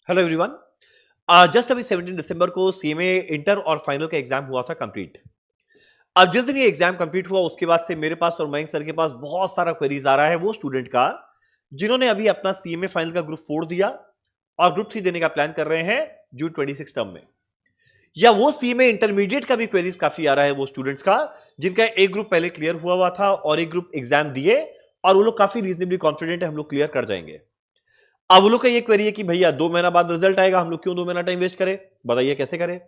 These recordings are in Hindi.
Hello everyone. जस्ट अभी 17 दिसंबर को सीएमए इंटर और फाइनल का एग्जाम हुआ था कंप्लीट। अब जिस दिन ये एग्जाम कंप्लीट हुआ उसके बाद से मेरे पास और मयंक सर के पास बहुत सारा क्वेरीज आ रहा है वो स्टूडेंट का जिन्होंने अभी अपना सीएमए फाइनल का ग्रुप 4 दिया और ग्रुप 3 देने का प्लान कर रहे हैं जून 26 टर्म में। या वो सीएमए इंटरमीडिएट का भी क्वेरीज काफी आ रहा है वो स्टूडेंट्स का जिनका एक ग्रुप पहले क्लियर हुआ था और एक ग्रुप एग्जाम दिए और वो लोग काफी रीजनेबली कॉन्फिडेंट है हम लोग क्लियर कर जाएंगे। अब वो लोग का ये क्वेरी है कि भैया 2 महीना बाद रिजल्ट आएगा, हम लोग क्यों 2 महीना टाइम वेस्ट करें, बताइए कैसे करें।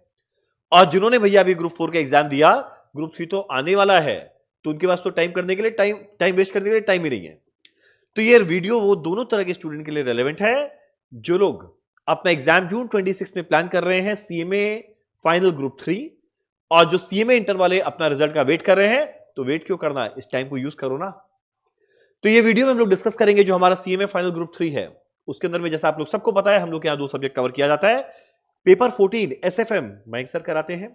और जिन्होंने भैया अभी ग्रुप 4 का एग्जाम दिया, ग्रुप 3 तो आने वाला है, तो उनके पास तो टाइम करने के लिए टाइम वेस्ट करने के लिए टाइम ही नहीं है। तो ये वीडियो वो दोनों तरह के स्टूडेंट के लिए रेलेवेंट है जो लोग अपना एग्जाम जून 26 में प्लान कर रहे हैं सीएमए फाइनल ग्रुप 3 और जो सीएमए इंटर वाले अपना रिजल्ट का वेट कर रहे हैं। तो वेट क्यों करना है, इस टाइम को यूज करो ना। तो ये वीडियो में हम लोग डिस्कस करेंगे जो हमारा सीएमए फाइनल ग्रुप 3 है उसके अंदर में, जैसा आप लोग सबको पता है हम लोग यहां 2 सब्जेक्ट कवर किया जाता है। पेपर 14 एसएफएम मयंक सर कराते हैं,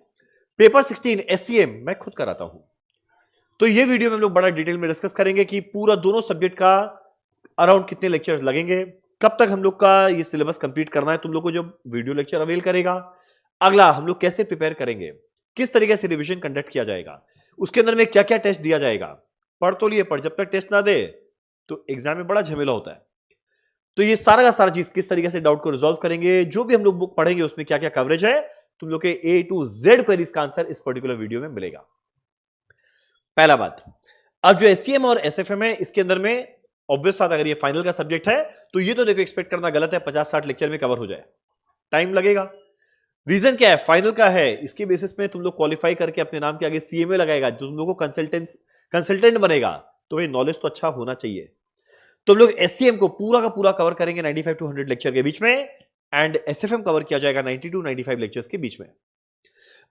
पेपर 16 एससीएम मैं खुद कराता हूं। तो ये वीडियो में हम लोग बड़ा डिटेल में डिस्कस करेंगे कि पूरा दोनों सब्जेक्ट का अराउंड कितने लेक्चर्स लगेंगे, कब तक हम लोग का ये सिलेबस कंप्लीट करना है, तुम लोग को जो वीडियो लेक्चर अवेल करेगा। अगला हम लोग कैसे प्रिपेयर करेंगे, किस तरीके से रिविजन कंडक्ट किया जाएगा, उसके अंदर में क्या क्या टेस्ट दिया जाएगा। पढ़ तो लिए पर जब तक टेस्ट ना दे तो एग्जाम में बड़ा झमेला होता है। तो ये सारा का सारा चीज किस तरीके से डाउट को रिजॉल्व करेंगे, जो भी हम लोग बुक पढ़ेंगे उसमें क्या क्या कवरेज है, तुम लोग के ए टू जेड क्वेरीज का आंसर इस पर्टिकुलर वीडियो में मिलेगा। पहला बात, अब जो एससीएम और एसएफएम है इसके अंदर में ऑब्वियस बात, अगर ये फाइनल का सब्जेक्ट है तो ये तो देखो एक्सपेक्ट करना गलत है 50-60 लेक्चर में कवर हो जाए, टाइम लगेगा। रीजन क्या है, फाइनल का है, इसके बेसिस में तुम लोग क्वालिफाई करके अपने नाम के आगे सीएमए लगाएगा, जो तुम लोग को कंसल्टेंट बनेगा, तो भाई नॉलेज तो अच्छा होना चाहिए। तो हम लोग एससीएम को पूरा का पूरा कवर करेंगे 95 टू 100 लेक्चर के बीच में एंड एसएफएम कवर किया जाएगा 90 टू 95 लेक्चर्स के बीच में।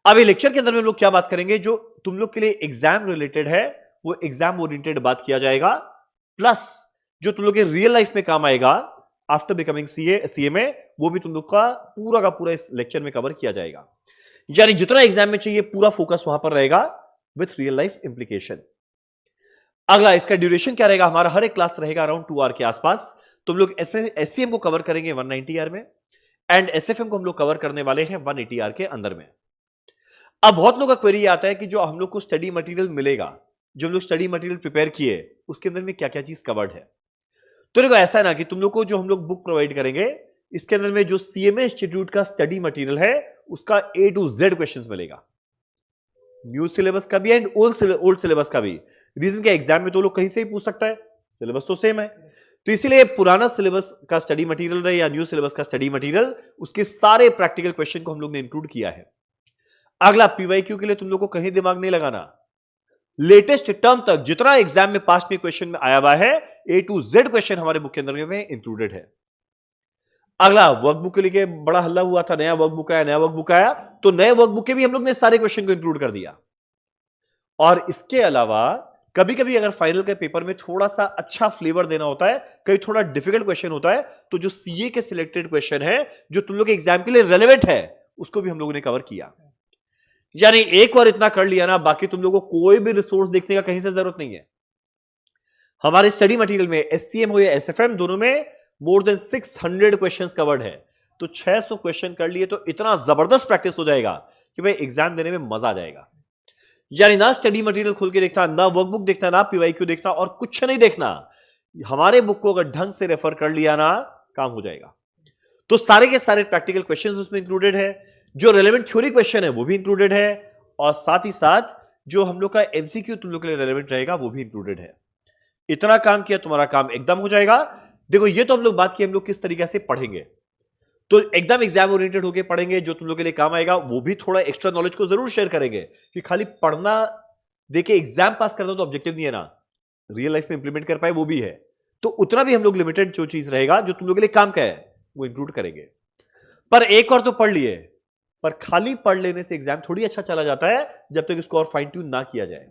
अब ये लेक्चर के अंदर में हम लोग क्या बात करेंगे, जो तुम लोग के लिए एग्जाम रिलेटेड है वो एग्जाम ओरिएंटेड बात किया जाएगा, प्लस जो तुम लोग के रियल लाइफ में काम आएगा आफ्टर बिकमिंग सीएमए वो भी तुम लोग का पूरा इस लेक्चर में कवर किया जाएगा। यानी जितना एग्जाम में चाहिए पूरा फोकस वहां पर रहेगा विथ रियल लाइफ इंप्लीकेशन। अगला इसका ड्यूरेशन क्या रहेगा, हमारा हर एक क्लास रहेगा अराउंड 2 आवर के आसपास। तुम लोग एससीएम को कवर करेंगे 190 आवर में एंड एसएफएम को हम लोग कवर करने वाले हैं 180 आवर के अंदर में। अब बहुत लोगों का क्वेरी आता है कि जो हम लोग को स्टडी मटेरियल मिलेगा, जो हम लोग स्टडी मटेरियल प्रिपेयर किए उसके अंदर में क्या क्या चीज कवर्ड है। तो देखो ऐसा है ना कि तुम लोग को जो हम लोग बुक प्रोवाइड करेंगे इसके अंदर में जो सीएमए इंस्टीट्यूट का स्टडी मटेरियल है उसका ए टू जेड क्वेश्चंस मिलेगा, न्यू सिलेबस का भी एंड ओल्ड सिलेबस का भी। रीजन क्या, एग्जाम में तो लोग कहीं से ही पूछ सकता है, सिलेबस तो सेम है। तो इसीलिए पुराना सिलेबस का स्टडी मटेरियल रहे या न्यू सिलेबस का स्टडी मटेरियल, उसके सारे प्रैक्टिकल क्वेश्चन को हम लोग ने इंक्लूड किया है। अगला पीवाईक्यू के लिए तुम लोग को कहीं दिमाग नहीं लगाना, लेटेस्ट टर्म तक जितना एग्जाम में पास्ट में क्वेश्चन में आया हुआ है ए टू जेड क्वेश्चन हमारे बुक के अंदर में इंक्लूडेड है। अगला वर्कबुक के लिए बड़ा हल्ला हुआ था, नया वर्कबुक आया, तो नए वर्कबुक के भी हम लोग ने सारे क्वेश्चन को इंक्लूड कर दिया। और इसके अलावा कभी कभी अगर फाइनल के पेपर में थोड़ा सा अच्छा फ्लेवर देना होता है, कहीं थोड़ा डिफिकल्ट क्वेश्चन होता है, तो जो सीए के सिलेक्टेड क्वेश्चन है जो तुम लोग के एग्जाम के लिए रेलेवेंट है उसको भी हम लोगों ने कवर किया। यानी एक बार इतना कर लिया ना, बाकी तुम लोगों को कोई भी रिसोर्स देखने का कहीं से जरूरत नहीं है। हमारे स्टडी मटेरियल में एससीएम हो या एसएफएम दोनों में मोर देन 600 क्वेश्चंस कवर्ड है। तो 600 क्वेश्चन कर लिए तो इतना जबरदस्त प्रैक्टिस हो जाएगा कि भाई एग्जाम देने में मजा आ जाएगा। यानी ना स्टडी मटेरियल खोल के देखता, ना वर्कबुक देखता, ना पीवाईक्यू देखता और कुछ नहीं देखना, हमारे बुक को अगर ढंग से रेफर कर लिया ना काम हो जाएगा। तो सारे के सारे प्रैक्टिकल क्वेश्चंस उसमें इंक्लूडेड है, जो रेलेवेंट थ्योरी क्वेश्चन है वो भी इंक्लूडेड है और साथ ही साथ जो हम लोग का एमसीक्यू तुम लोग के लिए रेलेवेंट रहेगा वो भी इंक्लूडेड है। इतना काम किया तुम्हारा काम एकदम हो जाएगा। देखो ये तो हम लोग बात की हम लोग किस तरीके से पढ़ेंगे, तो एकदम एग्जाम ओरिएंटेड होकर पढ़ेंगे, जो तुम लोग के लिए काम आएगा वो भी थोड़ा एक्स्ट्रा नॉलेज को जरूर शेयर करेंगे कि खाली पढ़ना देके एग्जाम पास करना तो ऑब्जेक्टिव नहीं है ना, रियल लाइफ में इंप्लीमेंट कर पाए वो भी है। तो उतना भी हम लोग लिमिटेड जो चीज रहेगा जो तुम लोग के लिए काम का है वो इंक्लूड करेंगे। पर एक और तो पढ़ लिए, पर खाली पढ़ लेने से एग्जाम थोड़ी अच्छा चला जाता है जब तक इसको और फाइन ट्यून ना किया जाए।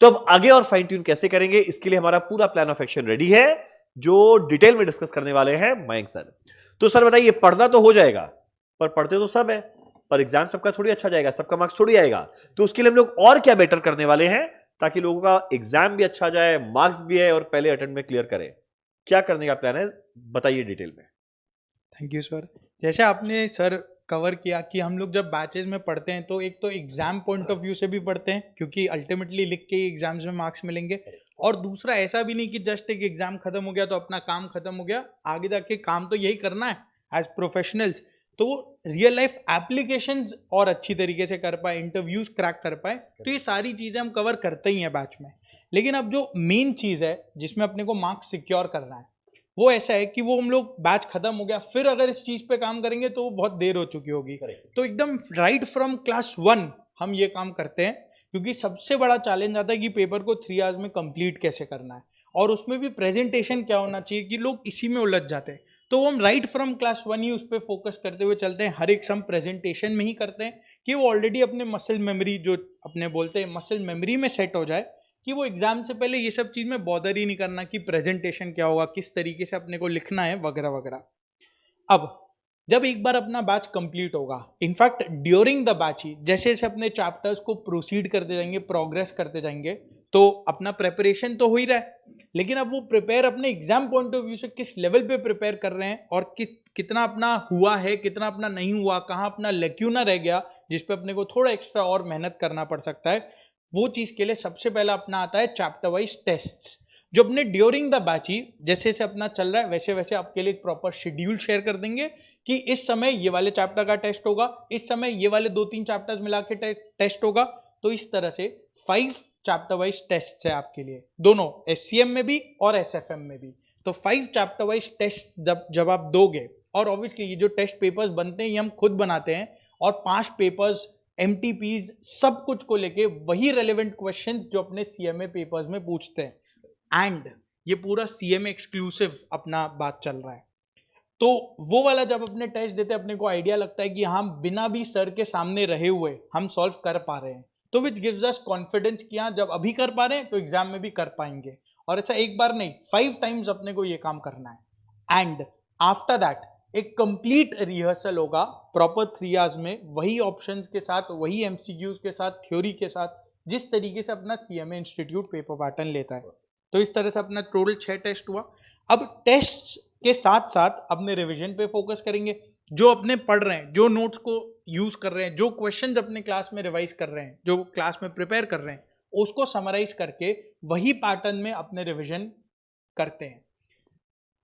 तो अब आगे और फाइन ट्यून कैसे करेंगे, इसके लिए हमारा पूरा प्लान ऑफ एक्शन रेडी है जो डिटेल में डिस्कस करने वाले हैं मयंक सर। तो सर बताइए, पढ़ना तो हो जाएगा पर पढ़ते तो सब है, पर एग्जाम सबका थोड़ी अच्छा जाएगा, सबका मार्क्स थोड़ी आएगा। तो उसके लिए हम लोग और क्या बेटर करने वाले हैं ताकि लोगों का एग्जाम भी अच्छा जाए, मार्क्स भी है और पहले अटेम्प्ट में क्लियर करें। क्या करने का प्लान है बताइए डिटेल में। Thank you sir. जैसे आपने सर कवर किया कि हम लोग जब बैचेज में पढ़ते हैं तो एक तो एग्जाम पॉइंट ऑफ व्यू से भी पढ़ते हैं क्योंकि अल्टीमेटली लिख के ही एग्जाम्स में मार्क्स मिलेंगे, और दूसरा ऐसा भी नहीं कि जस्ट एक एग्जाम खत्म हो गया तो अपना काम खत्म हो गया, आगे जाके काम तो यही करना है एज प्रोफेशनल्स, तो वो रियल लाइफ एप्लीकेशंस और अच्छी तरीके से कर पाए, इंटरव्यूज क्रैक कर पाए, तो ये सारी चीजें हम कवर करते ही हैं बैच में। लेकिन अब जो मेन चीज है जिसमें अपने को मार्क्स सिक्योर करना है वो ऐसा है कि वो हम लोग बैच खत्म हो गया फिर अगर इस चीज पे काम करेंगे तो बहुत देर हो चुकी होगी। तो एकदम राइट फ्रॉम क्लास 1 हम ये काम करते हैं, क्योंकि सबसे बड़ा चैलेंज आता है कि पेपर को 3 आवर्स में कंप्लीट कैसे करना है, और उसमें भी प्रेजेंटेशन क्या होना चाहिए, कि लोग इसी में उलझ जाते हैं। तो हम राइट फ्रॉम क्लास 1 ही उस पर फोकस करते हुए चलते हैं, हर एक सम प्रेजेंटेशन में ही करते हैं कि वो ऑलरेडी अपने मसल मेमोरी, जो अपने बोलते हैं मसल मेमोरी में सेट हो जाए, कि वो एग्जाम से पहले ये सब चीज में बॉदर ही नहीं करना कि प्रेजेंटेशन क्या होगा, किस तरीके से अपने को लिखना है, वगैरह वगैरह। अब जब एक बार अपना बैच कंप्लीट होगा, इनफैक्ट ड्यूरिंग द बैच ही जैसे जैसे अपने चैप्टर्स को प्रोसीड करते जाएंगे, प्रोग्रेस करते जाएंगे, तो अपना प्रिपरेशन तो हो ही रहा है, लेकिन अब वो प्रिपेयर अपने एग्जाम पॉइंट ऑफ व्यू से किस लेवल पे प्रिपेयर कर रहे हैं, और कितना अपना हुआ है, कितना अपना नहीं हुआ, कहाँ अपना लेक्यूना रह गया जिसपे अपने को थोड़ा एक्स्ट्रा और मेहनत करना पड़ सकता है, वो चीज के लिए सबसे पहला अपना आता है चैप्टर वाइज टेस्ट्स, जो अपने ड्यूरिंग द बैच ही जैसे से अपना चल रहा है वैसे वैसे आपके लिए एक प्रॉपर शेड्यूल शेयर कर देंगे कि इस समय ये वाले चैप्टर का टेस्ट होगा, इस समय ये वाले 2-3 चैप्टर्स मिला के टेस्ट होगा। तो इस तरह से 5 चैप्टर वाइज टेस्ट है आपके लिए, दोनों SCM में भी और SFM में भी। तो 5 चैप्टर वाइज टेस्ट जब आप दोगे, और ऑब्वियसली ये जो टेस्ट पेपर्स बनते हैं ये हम खुद बनाते हैं, और 5 पेपर्स MTPs सब कुछ को लेके वही रेलेवेंट क्वेश्चन जो अपने CMA पेपर्स में पूछते हैं, एंड ये पूरा CMA एक्सक्लूसिव अपना बात चल रहा है। तो वो वाला जब अपने टेस्ट देते अपने को आइडिया लगता है कि हम बिना भी सर के सामने रहे हुए हम सॉल्व कर पा रहे हैं, तो विच गिव्स अस कॉन्फिडेंस कि हाँ जब अभी कर पा रहे हैं तो एग्जाम में भी कर पाएंगे। और ऐसा एक बार नहीं, 5 टाइम्स अपने को ये काम करना है, एंड आफ्टर दैट एक कंप्लीट रिहर्सल होगा प्रॉपर 3 आवर्स में, वही ऑप्शंस के साथ, वही MCQs के साथ, थ्योरी के साथ, जिस तरीके से अपना CMA इंस्टीट्यूट पेपर पैटर्न लेता है। तो इस तरह से अपना टोटल 6 टेस्ट हुआ। अब टेस्ट के साथ साथ अपने रिवीजन पे फोकस करेंगे, जो अपने पढ़ रहे हैं, जो नोट्स को यूज कर रहे हैं, जो क्वेश्चंस अपने क्लास में रिवाइज कर रहे हैं, जो क्लास में प्रिपेयर कर रहे हैं, उसको समराइज करके वही पैटर्न में अपने रिवीजन करते हैं।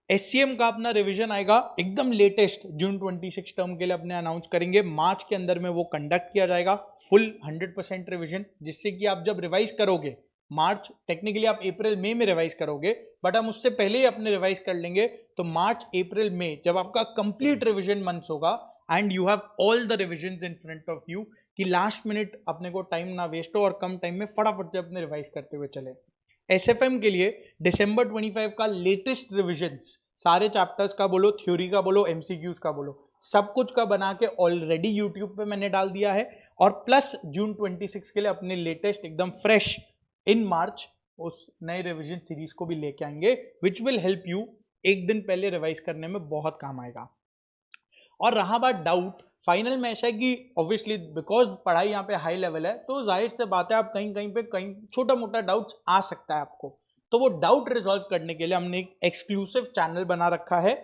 SCM का अपना रिवीजन आएगा एकदम लेटेस्ट जून 26 टर्म के लिए अपने अनाउंस करेंगे, मार्च के अंदर में वो कंडक्ट किया जाएगा फुल 100% रिवीजन, जिससे कि आप जब रिवाइज करोगे, मार्च टेक्निकली आप अप्रैल मई में रिवाइज करोगे, बट हम उससे पहले ही अपने रिवाइज कर लेंगे, तो मार्च अप्रैल मई जब आपका कंप्लीट रिवीजन मंथ्स होगा, and you have all the revision in front of you, कि लास्ट मिनट अपने को टाइम ना वेस्ट हो और कम टाइम में फटाफट से अपने रिवाइज करते हुए चले। SFM के लिए दिसंबर 25 का लेटेस्ट रिविजन्स, सारे चैप्टर्स का बोलो, थ्योरी का बोलो, MCQs का बोलो, सब कुछ का बना के ऑलरेडी यूट्यूब पे मैंने डाल दिया है, और प्लस जून 26 के लिए अपने लेटेस्ट एकदम फ्रेश इन मार्च उस नए रिवीजन सीरीज को भी लेके आएंगे, विच विल हेल्प यू एक दिन पहले रिवाइज करने में बहुत काम आएगा। और रहा बात डाउट, फाइनल में ऐसा है कि ऑब्वियसली बिकॉज पढ़ाई यहाँ पे हाई लेवल है, तो जाहिर से बात है आप कहीं पे कहीं छोटा मोटा डाउट्स आ सकता है आपको, तो वो डाउट रिजॉल्व करने के लिए हमने एक एक्सक्लूसिव चैनल बना रखा है।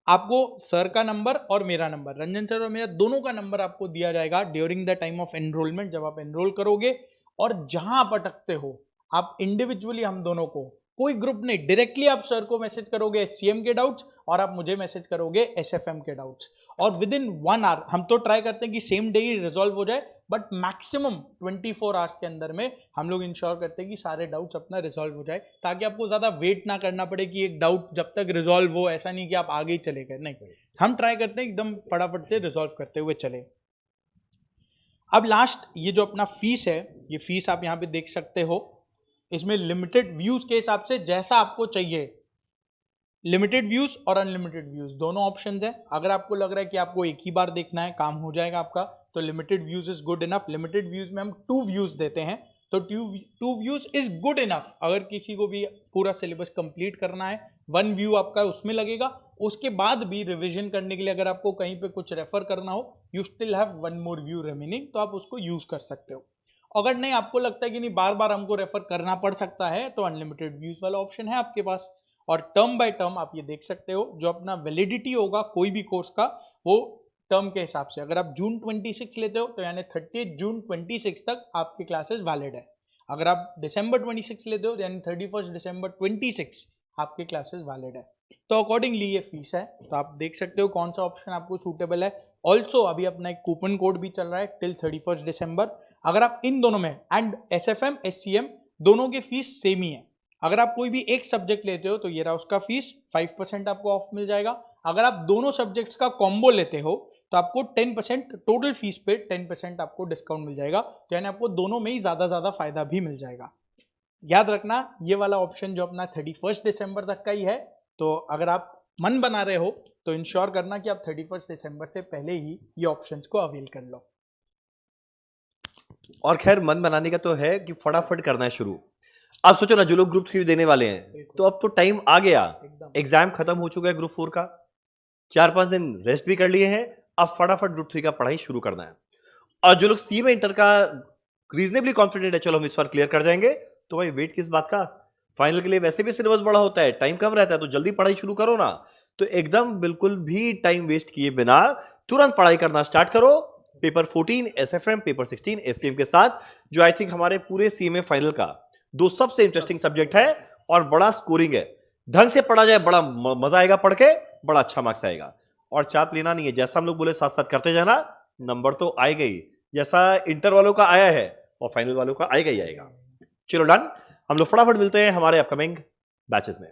आपको सर का नंबर और मेरा नंबर, रंजन सर और मेरा दोनों का नंबर आपको दिया जाएगा during the time of enrolment, जब आप एनरोल करोगे, और जहां आप अटकते हो आप इंडिविजुअली हम दोनों को, कोई ग्रुप नहीं, डायरेक्टली आप सर को मैसेज करोगे SCM के डाउट्स, और आप मुझे मैसेज करोगे SFM के डाउट्स, और विद इन 1 आवर हम तो ट्राई करते हैं कि सेम डे ही रिजॉल्व हो जाए, बट मैक्सिमम 24 आवर्स के अंदर में हम लोग इंश्योर करते हैं कि सारे डाउट्स अपना रिजॉल्व हो जाए, ताकि आपको ज्यादा वेट ना करना पड़े कि एक डाउट जब तक रिजॉल्व हो, ऐसा नहीं कि आप आगे ही चले गए, नहीं, हम ट्राई करते हैं एकदम फटाफट से रिजॉल्व करते हुए चले। अब लास्ट ये जो अपना फीस है, ये फीस आप यहाँ पे देख सकते हो, इसमें लिमिटेड व्यूज के हिसाब से जैसा आपको चाहिए, लिमिटेड व्यूज और अनलिमिटेड व्यूज दोनों ऑप्शंस हैं। अगर आपको लग रहा है कि आपको एक ही बार देखना है, काम हो जाएगा आपका, तो limited views is good enough. Limited views में हम 2 व्यूज देते हैं, तो 2 व्यूज इज गुड इनफ। अगर किसी को भी पूरा सिलेबस कंप्लीट करना है, 1 व्यू आपका उसमें लगेगा, उसके बाद भी रिवीजन करने के लिए अगर आपको कहीं पे कुछ रेफर करना हो, you still have 1 more view remaining, तो आप उसको यूज कर सकते हो। अगर नहीं, आपको लगता है कि नहीं बार बार हमको रेफर करना पड़ सकता है, तो अनलिमिटेड व्यूज वाला ऑप्शन है आपके पास। और टर्म बाय टर्म आप ये देख सकते हो जो अपना वैलिडिटी होगा कोई भी कोर्स का वो टर्म के हिसाब से, अगर आप जून 26 लेते हो तो यानी 30 जून 26 तक आपकी क्लासेस वैलिड है। अगर आप दिसंबर 26 लेते हो तो यानी 31 दिसंबर 26 आपकी क्लासेस वैलिड है। तो अकॉर्डिंगली ये फीस है, तो आप देख सकते हो कौन सा ऑप्शन आपको सूटेबल है। ऑल्सो अभी अपना एक कूपन कोड भी चल रहा है टिल 31 दिसंबर। अगर आप इन दोनों में एंड SFM SCM दोनों की फीस सेम ही है। अगर आप कोई भी एक सब्जेक्ट लेते हो तो ये रहा उसका फीस 5% आपको ऑफ मिल जाएगा। अगर आप दोनों सब्जेक्ट्स का कॉम्बो लेते हो तो आपको 10% टोटल फीस पे 10% आपको डिस्काउंट मिल जाएगा। तो यानी आपको दोनों में ही ज़्यादा फायदा भी मिल जाएगा। याद रखना ये वाला ऑप्शन जो अपना 31 दिसंबर तक का ही है। तो अगर आप मन बना रहे हो तो इंश्योर करना कि आप 31 दिसंबर से पहले ही ये ऑप्शंस को अवेल कर लो। और खैर मन बनाने का तो है कि फटाफट करना है शुरू। आप सोचो ना, जो लोग ग्रुप 3 देने वाले हैं तो अब तो टाइम आ गया, एग्जाम खत्म हो चुका है ग्रुप 4 का, 4-5 दिन रेस्ट भी कर लिए हैं, अब फटाफट ग्रुप 3 का पढ़ाई शुरू करना है। और जो लोग सी में इंटर का रीजनेबली कॉन्फिडेंट है, चलो हम इस बार क्लियर कर जाएंगे, तो भाई वेट किस बात का, फाइनल के लिए वैसे भी सिलेबस बड़ा होता है, टाइम कम रहता है, तो जल्दी पढ़ाई शुरू करो ना। तो एकदम बिल्कुल भी टाइम वेस्ट किए बिना तुरंत पढ़ाई करना स्टार्ट करो। पेपर 14 SFM, पेपर 16 SCM के साथ, जो आई थिंक हमारे पूरे CMA फाइनल का दो सबसे इंटरेस्टिंग सब्जेक्ट है और बड़ा स्कोरिंग है। ढंग से पढ़ा जाए, बड़ा मजा आएगा पढ़ के, बड़ा अच्छा मार्क्स आएगा। और चाप लेना नहीं है, जैसा हम लोग बोले साथ साथ करते जाना, नंबर तो आएगा ही, जैसा इंटर वालों का आया है और फाइनल वालों का आएगा ही आएगा। चलो डन, हम लोग फटाफट मिलते हैं हमारे अपकमिंग बैचेस में।